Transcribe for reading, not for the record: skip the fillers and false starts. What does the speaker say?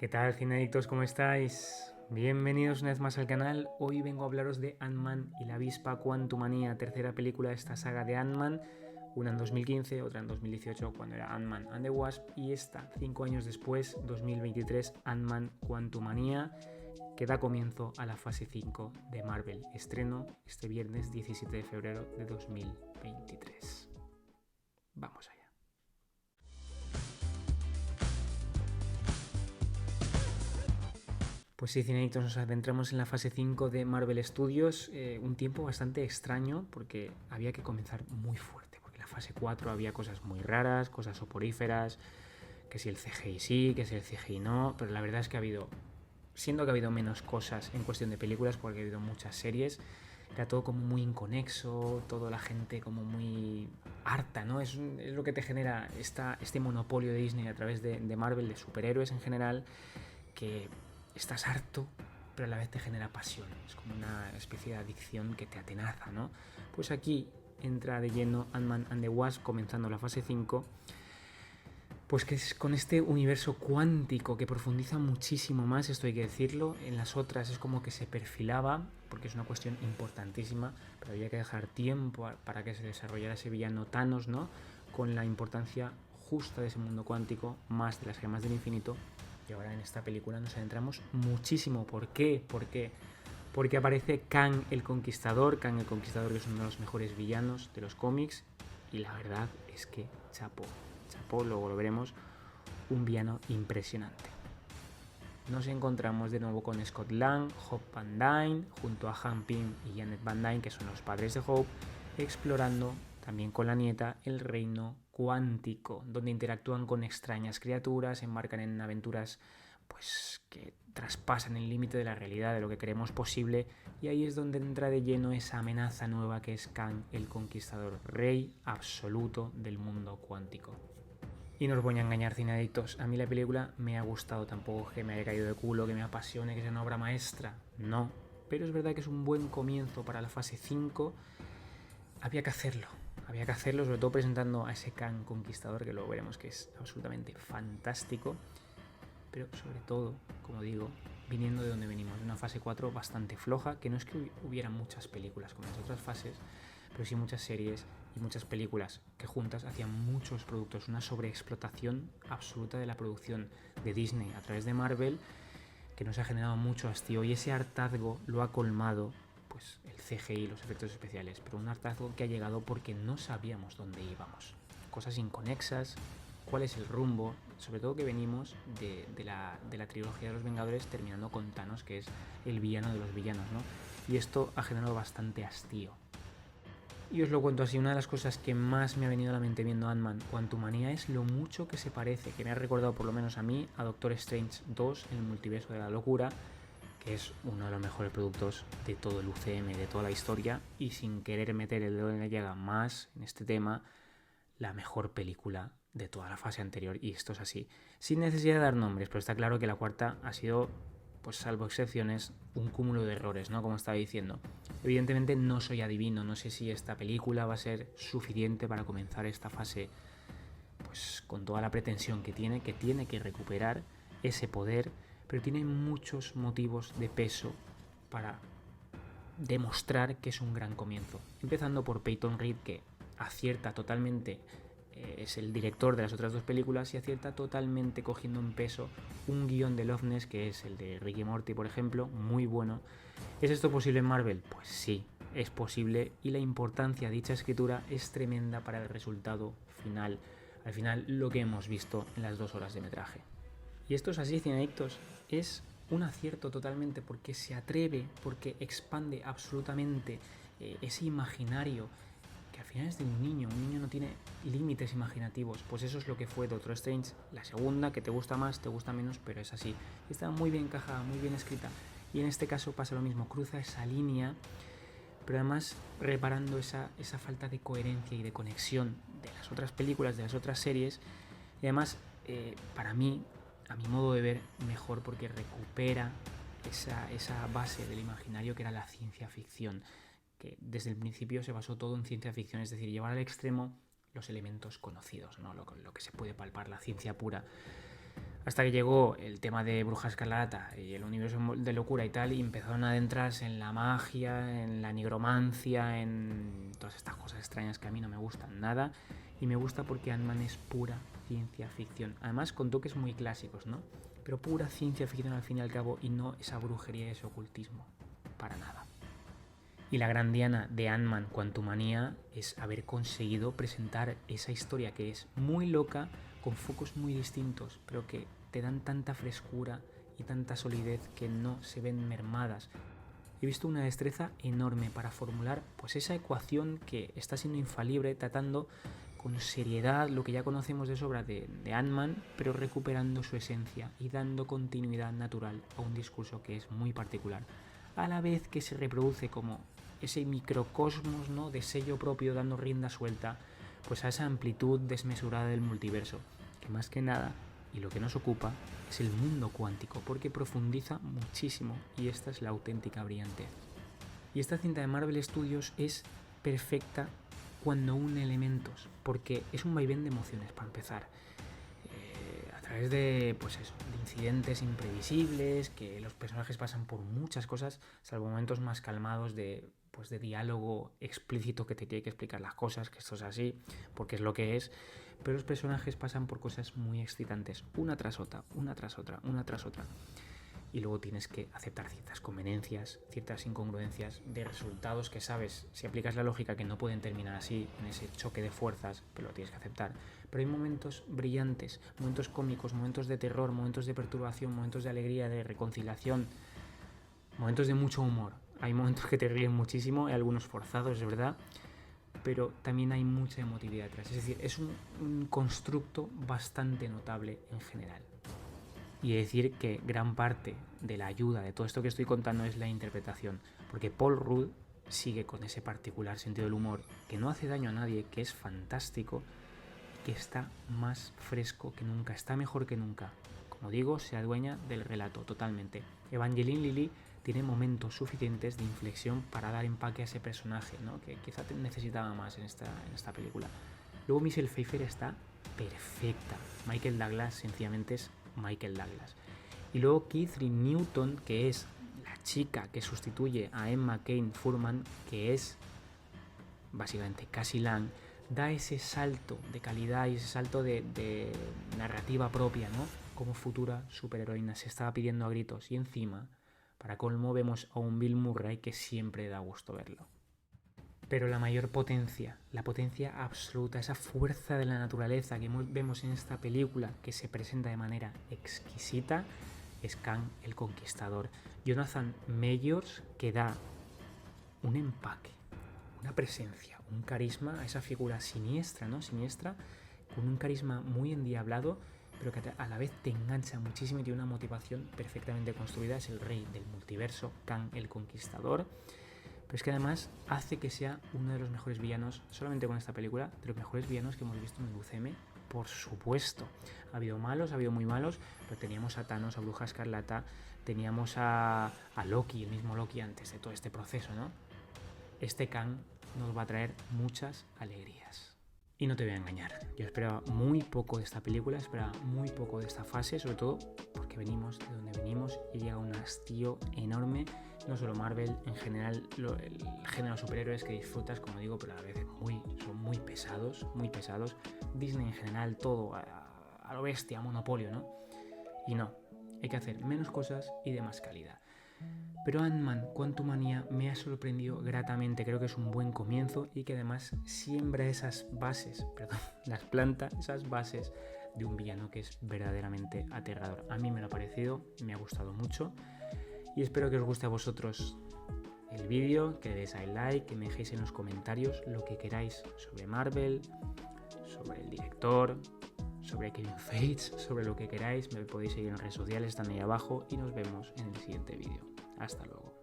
¿Qué tal, cineadictos? ¿Cómo estáis? Bienvenidos una vez más al canal. Hoy vengo a hablaros de Ant-Man y la avispa Quantumania, tercera película de esta saga de Ant-Man, una en 2015, otra en 2018 cuando era Ant-Man and the Wasp, y esta 5 años después, 2023, Ant-Man Quantumania, que da comienzo a la fase 5 de Marvel. Estreno este viernes 17 de febrero de 2023. Vamos allá. Pues sí, cineadictos, nos adentramos en la fase 5 de Marvel Studios, un tiempo bastante extraño porque había que comenzar muy fuerte, porque en la fase 4 había cosas muy raras, cosas soporíferas, que si el CGI sí, que si el CGI no, pero la verdad es que siendo que ha habido menos cosas en cuestión de películas, porque ha habido muchas series, era todo como muy inconexo, toda la gente como muy harta, ¿no? Es lo que te genera este monopolio de Disney a través de Marvel, de superhéroes en general, que estás harto, pero a la vez te genera pasión. Es como una especie de adicción que te atenaza, ¿no? Pues aquí entra de lleno Ant-Man and the Wasp, comenzando la fase 5, pues que es con este universo cuántico que profundiza muchísimo más, esto hay que decirlo. En las otras es como que se perfilaba, porque es una cuestión importantísima, pero había que dejar tiempo para que se desarrollara ese villano Thanos, ¿no? Con la importancia justa de ese mundo cuántico, más de las gemas del infinito. Y ahora en esta película nos adentramos muchísimo. ¿Por qué? Porque aparece Kang el Conquistador. Kang el Conquistador, que es uno de los mejores villanos de los cómics. Y la verdad es que chapó, luego lo veremos, un villano impresionante. Nos encontramos de nuevo con Scott Lang, Hope Van Dyne, junto a Han Pym y Janet Van Dyne, que son los padres de Hope, explorando también con la nieta el reino cuántico, donde interactúan con extrañas criaturas, se embarcan en aventuras pues que traspasan el límite de la realidad, de lo que creemos posible, y ahí es donde entra de lleno esa amenaza nueva que es Kang el Conquistador, rey absoluto del mundo cuántico. Y no os voy a engañar, cineadictos, a mí la película me ha gustado, tampoco que me haya caído de culo, que me apasione, que sea una obra maestra, no. Pero es verdad que es un buen comienzo para la fase 5. Había que hacerlo, sobre todo presentando a ese Kang Conquistador, que luego veremos que es absolutamente fantástico. Pero sobre todo, como digo, viniendo de donde venimos, de una fase 4 bastante floja, que no es que hubiera muchas películas como en las otras fases, pero sí muchas series y muchas películas que juntas hacían muchos productos, una sobreexplotación absoluta de la producción de Disney a través de Marvel, que nos ha generado mucho hastío, y ese hartazgo lo ha colmado pues el CGI, los efectos especiales, pero un hartazgo que ha llegado porque no sabíamos dónde íbamos. Cosas inconexas, cuál es el rumbo, sobre todo que venimos de la trilogía de los Vengadores, terminando con Thanos, que es el villano de los villanos, ¿no? Y esto ha generado bastante hastío. Y os lo cuento así, una de las cosas que más me ha venido a la mente viendo Ant-Man Quantumania es lo mucho que se parece, que me ha recordado por lo menos a mí, a Doctor Strange 2 en el multiverso de la locura, que es uno de los mejores productos de todo el UCM, de toda la historia, y sin querer meter el dedo en la llaga más en este tema, la mejor película de toda la fase anterior, y esto es así, sin necesidad de dar nombres, pero está claro que la cuarta ha sido, pues salvo excepciones, un cúmulo de errores, ¿no? Como estaba diciendo. Evidentemente no soy adivino, no sé si esta película va a ser suficiente para comenzar esta fase pues con toda la pretensión que tiene que recuperar ese poder, pero tiene muchos motivos de peso para demostrar que es un gran comienzo. Empezando por Peyton Reed, que acierta totalmente, es el director de las otras dos películas, y acierta totalmente cogiendo en peso un guión de Loveness, que es el de Ricky Morty, por ejemplo, muy bueno. ¿Es esto posible en Marvel? Pues sí, es posible, y la importancia de dicha escritura es tremenda para el resultado final. Al final, lo que hemos visto en las 2 horas de metraje. Y esto es así, cineadictos, es un acierto totalmente, porque se atreve, porque expande absolutamente ese imaginario que al final es de un niño no tiene límites imaginativos. Pues eso es lo que fue Doctor Strange, la segunda, que te gusta más, te gusta menos, pero es así. Está muy bien encajada, muy bien escrita, y en este caso pasa lo mismo, cruza esa línea, pero además reparando esa falta de coherencia y de conexión de las otras películas, de las otras series, y además, para mí, a mi modo de ver, mejor porque recupera esa base del imaginario que era la ciencia ficción, que desde el principio se basó todo en ciencia ficción, es decir, llevar al extremo los elementos conocidos, ¿no? Lo que se puede palpar, la ciencia pura. Hasta que llegó el tema de Bruja Escarlata y el universo de locura y tal, y empezaron a adentrarse en la magia, en la nigromancia, en todas estas cosas extrañas que a mí no me gustan nada. Y me gusta porque Ant-Man es pura ciencia ficción. Además con toques muy clásicos, ¿no? Pero pura ciencia ficción al fin y al cabo, y no esa brujería y ese ocultismo. Para nada. Y la gran diana de Ant-Man Quantumania es haber conseguido presentar esa historia que es muy loca, con focos muy distintos, pero que te dan tanta frescura y tanta solidez que no se ven mermadas. He visto una destreza enorme para formular pues esa ecuación que está siendo infalible, tratando con seriedad lo que ya conocemos de sobra de Ant-Man, pero recuperando su esencia y dando continuidad natural a un discurso que es muy particular, a la vez que se reproduce como ese microcosmos, ¿no?, de sello propio, dando rienda suelta pues a esa amplitud desmesurada del multiverso, que más que nada, y lo que nos ocupa, es el mundo cuántico, porque profundiza muchísimo, y esta es la auténtica brillantez. Y esta cinta de Marvel Studios es perfecta cuando une elementos, porque es un vaivén de emociones, para empezar. A través de, pues eso, de incidentes imprevisibles, que los personajes pasan por muchas cosas, salvo momentos más calmados de diálogo explícito que te tiene que explicar las cosas, que esto es así, porque es lo que es, pero los personajes pasan por cosas muy excitantes, una tras otra, una tras otra, una tras otra. Y luego tienes que aceptar ciertas conveniencias, ciertas incongruencias de resultados que sabes, si aplicas la lógica, que no pueden terminar así, en ese choque de fuerzas, pero lo tienes que aceptar. Pero hay momentos brillantes, momentos cómicos, momentos de terror, momentos de perturbación, momentos de alegría, de reconciliación, momentos de mucho humor. Hay momentos que te ríen muchísimo, hay algunos forzados, es verdad, pero también hay mucha emotividad detrás. Es decir, es un constructo bastante notable en general. Y decir que gran parte de la ayuda de todo esto que estoy contando es la interpretación, porque Paul Rudd sigue con ese particular sentido del humor que no hace daño a nadie, que es fantástico, que está más fresco que nunca, está mejor que nunca. Como digo, se adueña del relato totalmente. Evangeline Lilly tiene momentos suficientes de inflexión para dar empaque a ese personaje, ¿no?, que quizá necesitaba más en esta película. Luego Michelle Pfeiffer está perfecta. Michael Douglas sencillamente es Michael Douglas. Y luego Catherine Newton, que es la chica que sustituye a Emma Kane Furman, que es básicamente Cassie Lang, da ese salto de calidad y ese salto de narrativa propia, ¿no?, como futura superheroína. Se estaba pidiendo a gritos, y encima, para colmo, vemos a un Bill Murray que siempre da gusto verlo. Pero la mayor potencia, la potencia absoluta, esa fuerza de la naturaleza que vemos en esta película, que se presenta de manera exquisita, es Kang el Conquistador. Jonathan Majors, que da un empaque, una presencia, un carisma a esa figura siniestra, ¿no? Siniestra, con un carisma muy endiablado, pero que a la vez te engancha muchísimo y tiene una motivación perfectamente construida. Es el rey del multiverso, Kang el Conquistador. Pero es que además hace que sea uno de los mejores villanos, solamente con esta película, de los mejores villanos que hemos visto en el UCM, por supuesto. Ha habido malos, ha habido muy malos, pero teníamos a Thanos, a Bruja Escarlata, teníamos a Loki, el mismo Loki antes de todo este proceso, ¿no? Este Kang nos va a traer muchas alegrías. Y no te voy a engañar, yo esperaba muy poco de esta película, esperaba muy poco de esta fase, sobre todo porque venimos de donde venimos y llega un hastío enorme. No solo Marvel, en general el género superhéroes que disfrutas, como digo, pero a la vez son muy pesados, muy pesados. Disney en general, todo a lo bestia, monopolio, ¿no? Y no, hay que hacer menos cosas y de más calidad. Pero Ant-Man Quantumania me ha sorprendido gratamente, creo que es un buen comienzo y que además siembra esas bases, las planta, esas bases de un villano que es verdaderamente aterrador. A mí me lo ha parecido, me ha gustado mucho. Y espero que os guste a vosotros el vídeo, que le deis al like, que me dejéis en los comentarios lo que queráis sobre Marvel, sobre el director, sobre Kevin Feige, sobre lo que queráis. Me podéis seguir en redes sociales, están ahí abajo, y nos vemos en el siguiente vídeo. Hasta luego.